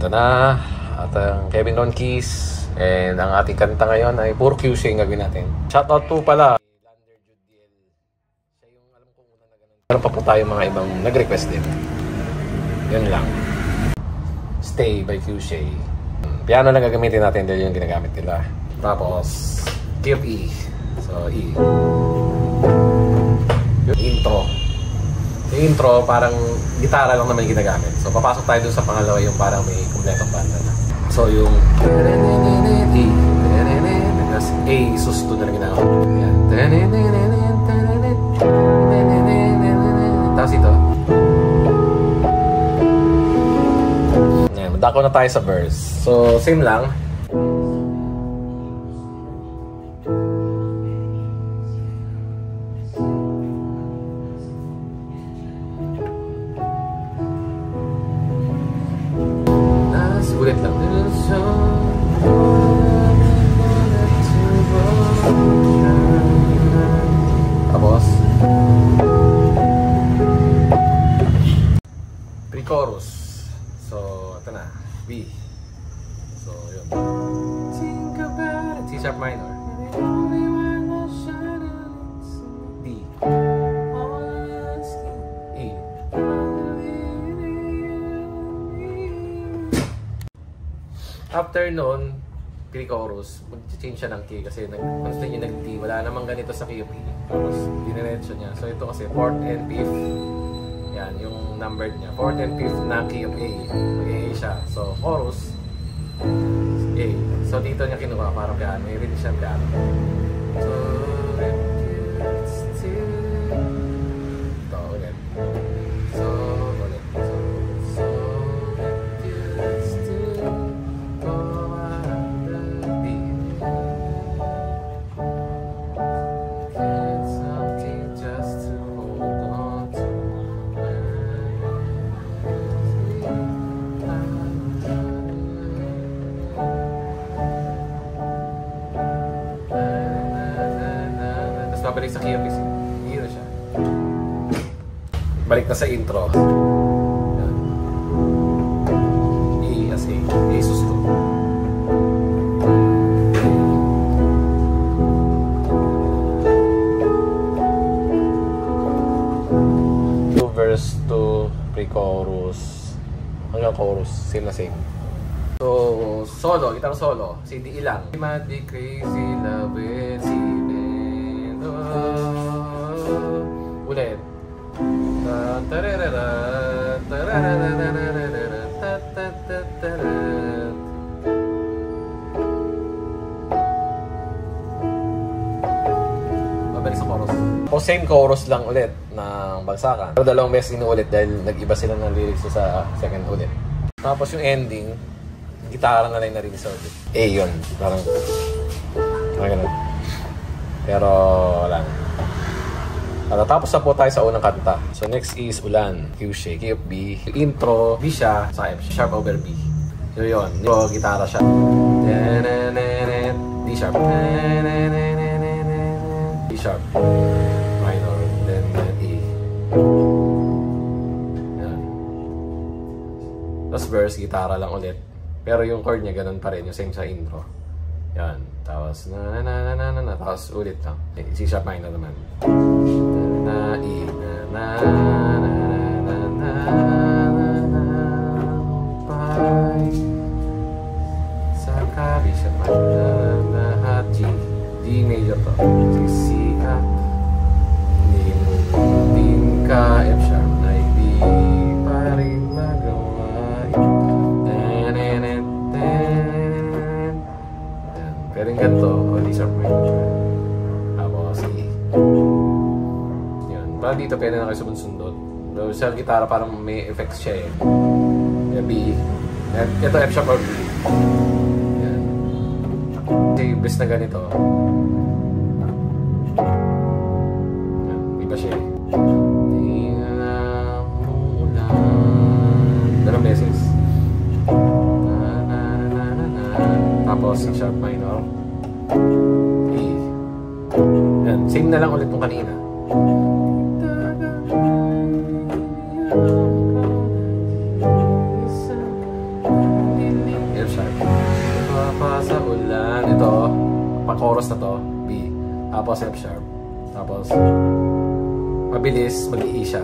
Ito na. At ang Kevin Ron Keys. And ang ating kanta ngayon ay puro QC yung gagawin natin. Shoutout po pala. Siya yung alam ko una na ganun. Meron pa po tayo mga ibang nag-request din. Yun lang. Stay by QC. Piano lang gagamitin natin dahil yung ginagamit nila. Tapos, key of E. So, E. Yung intro. Yung intro, parang gitara lang naman yung ginagamit. So, papasok tayo dun sa pangalawa yung parang may kumpletong banda na. So, yung E. Tapos A, susto na lang ginagawa. Yan. Tapos ito. Yan. Madako na tayo sa verse. So, same lang. Ulit lang. Tapos pre-chorus. So, ito na. B. So, yun. Think about it. C sharp minor. D. E. After nun, pre-chorus, mag-change siya ng key kasi constant yung nag-D. Wala namang ganito sa key of E. Tapos, diniretso niya. So, ito kasi 4th and 5th. Yan, yung numbered niya. 4th and 5th na key of A. Mag-A siya. So, chorus, A. So, dito niya kinuha para piano. May rin siya piano. So, ito ulit. So, ulit. Babalik sa key of E. Hero siya. Balik na sa intro. E as A. A susto. Verse to pre-chorus hanggang chorus. Same na same. So, solo. Guitar solo. Si D lang. Mad be crazy love it. Ulit. Babalik sa chorus. O same chorus lang ulit ng bagsakan. Pero dalawang beses inuulit dahil nag-iba sila ng lyrics sa second ulit. Tapos yung ending, gitara na lang narinig sa ulit. Yun. Parang ganun. Pero wala. Tapos na po tayo sa unang kanta. So next is Ulan, Q shape, key of B. Intro, B siya, sa F sharp over B. So yun, so gitara siya. D sharp. D sharp. Minor, then E. Yan. Tapos verse, gitara lang ulit. Pero yung chord niya ganun pa rin, yung same sa intro. Yan. Tapos tapos ulit lang. C sharp minor naman. Na E na sa B sharp minor na G major to. C A din ka F sharp na di pa rin magawa. Pero yung ganito, D sharp minor. Tapos E. Yun. Parang dito pwede na kayo sumund-sundot. So, sa gitara parang may effects siya eh. B. Ito F sharp or B. Yan. Kasi best na ganito. Yan. Iba siya eh. Dalawang beses. Tapos C sharp minor. E. Yan. Same na lang ulit nung kanina. chorus na to, B. Tapos F sharp. Tapos, mabilis, mag-E siya.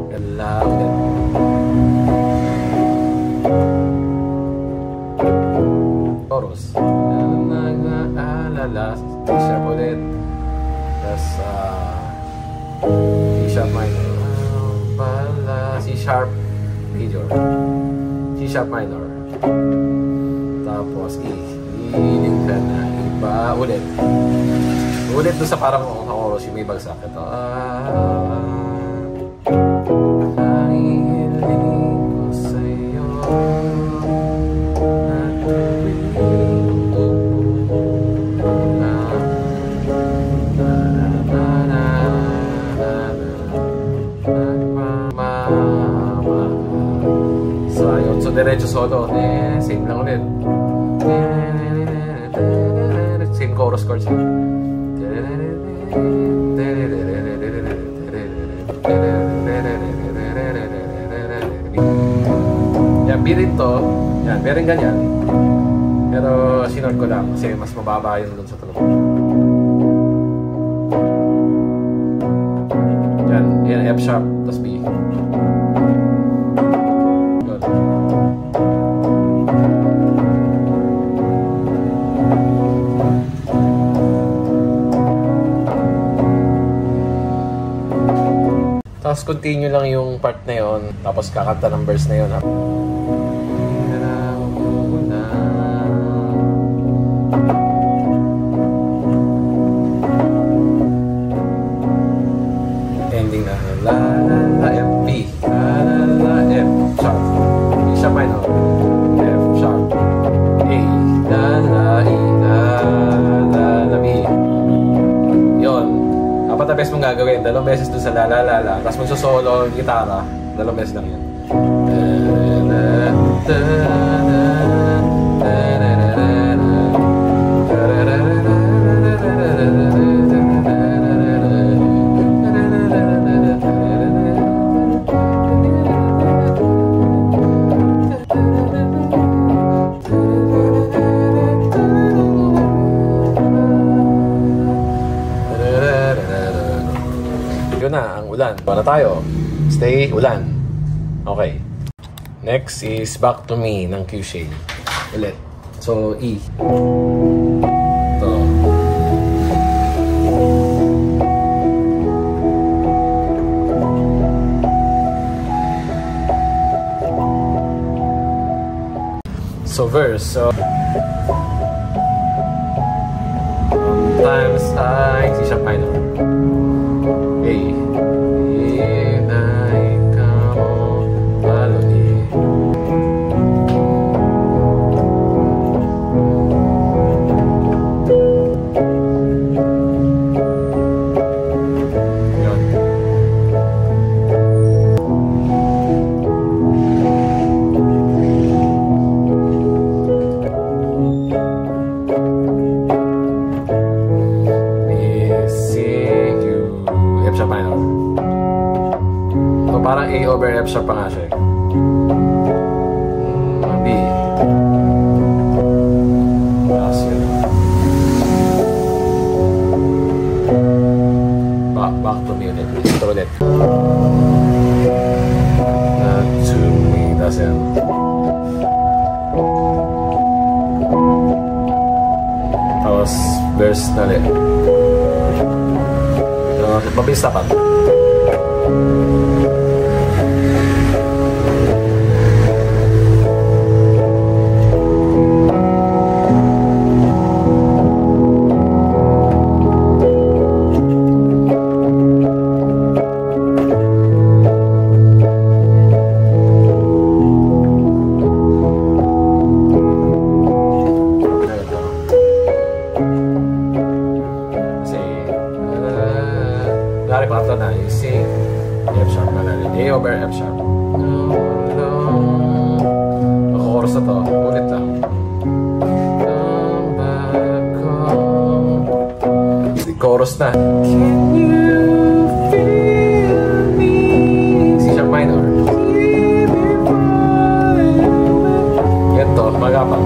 Gala, ulit. Chorus. C sharp ulit. Tapos, C sharp minor. C sharp major. C sharp minor. Tapos, E. Hiling ka na iba. Ulit. Ulit doon sa parang chorus yung may bagsak. Ito. Ang hiling ko sa'yo na tuwing so, ayun. So, diretso solo. Same lang ulit. Same chorus chords. Yan, B rin to. Yan, meron ganyan. Pero sinod ko lang kasi mas mababa yun dun sa tulog. Yan, yan, F sharp, tapos B. Good. Tapos continue lang yung part na yun. Tapos kakanta ng verse na yun. Ending na la la la F B. La la la F sharp. B sharp minor. F sharp. A. La la E. La la la B. Yun. Apat na beses mong gagawin. 2 beses dun sa la la la la. Tapos magsusolo yung gitara. 2 beses lang yan. Yun na, ang ulan. Para tayo. Stay ulan. Okay. Next is Back to Me ng Q-Shade. Ulit. So, E. Ito. So, verse. So, sometimes I C sharp minor. A. Parang A over F sharp pa nga siya. B. Back to me ulit. Ito ulit. Not to me. That's it. Tapos verse na ulit. Mabilis na pa. Dari pa ito na yung C, F sharp na natin. A over F sharp. Chorus na to. Ulit lang. Chorus na. Can you feel me? C sharp minor. Ito, magapang.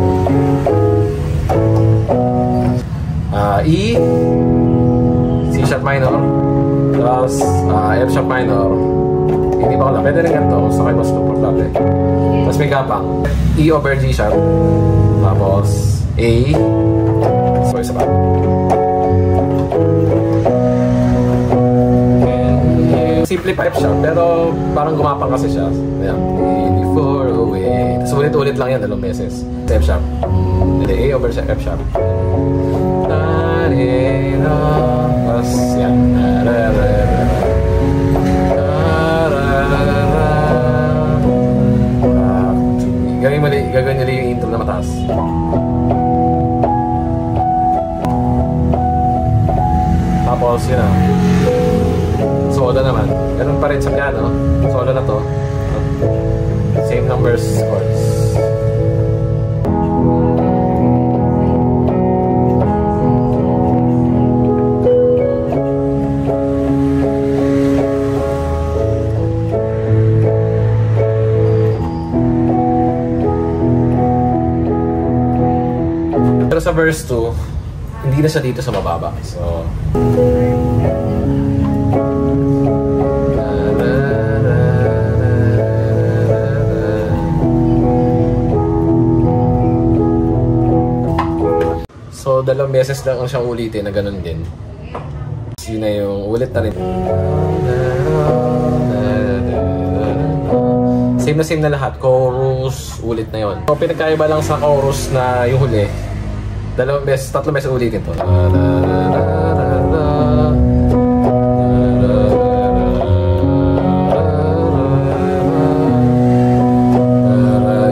E, C sharp minor, tapos F sharp minor. Hindi pa ko lang. Pwede rin ganito kung kayo mas komportable. Tapos may gapang. E over G sharp. Tapos A. So, isa pa. Simple pa F sharp, pero parang gumapang kasi siya. Ayan. Before away. Tapos ulit-ulit lang yan, dalawang beses. F sharp. Hindi, A over F sharp. Tapos, yan. Gagawin nyo yung intro na mataas. Tapos, yun na. Solo naman. Ganun pa rin sa piano. Solo na to. Same numbers chords. Pero sa verse 2, hindi na siya dito sa mababa. So, dalawang beses lang siyang ulitin na ganun din. Yun na yung ulit na rin. Same na lahat. Chorus, ulit na yun. So, pinagkaiba lang sa chorus na yung huli. Tatlong beses ulitin to.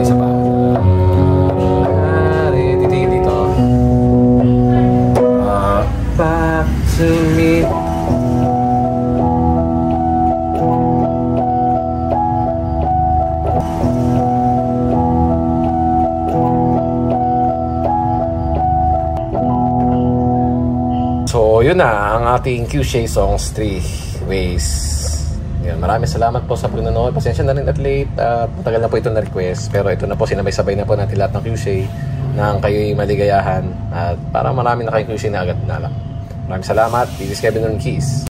Isa pa. Titigil dito. Back to me. So, yun na ang ating QShay Songs 3 Ways. Yan, maraming salamat po sa pagnonood. Pasensya na rin at late at matagal na po ito na-request. Pero ito na po, sinabay-sabay na po natin lahat ng QShay nang kayo'y maligayahan at para marami na kayong QShay na agad na lang. Maraming salamat. This is Kevin Ron Keys.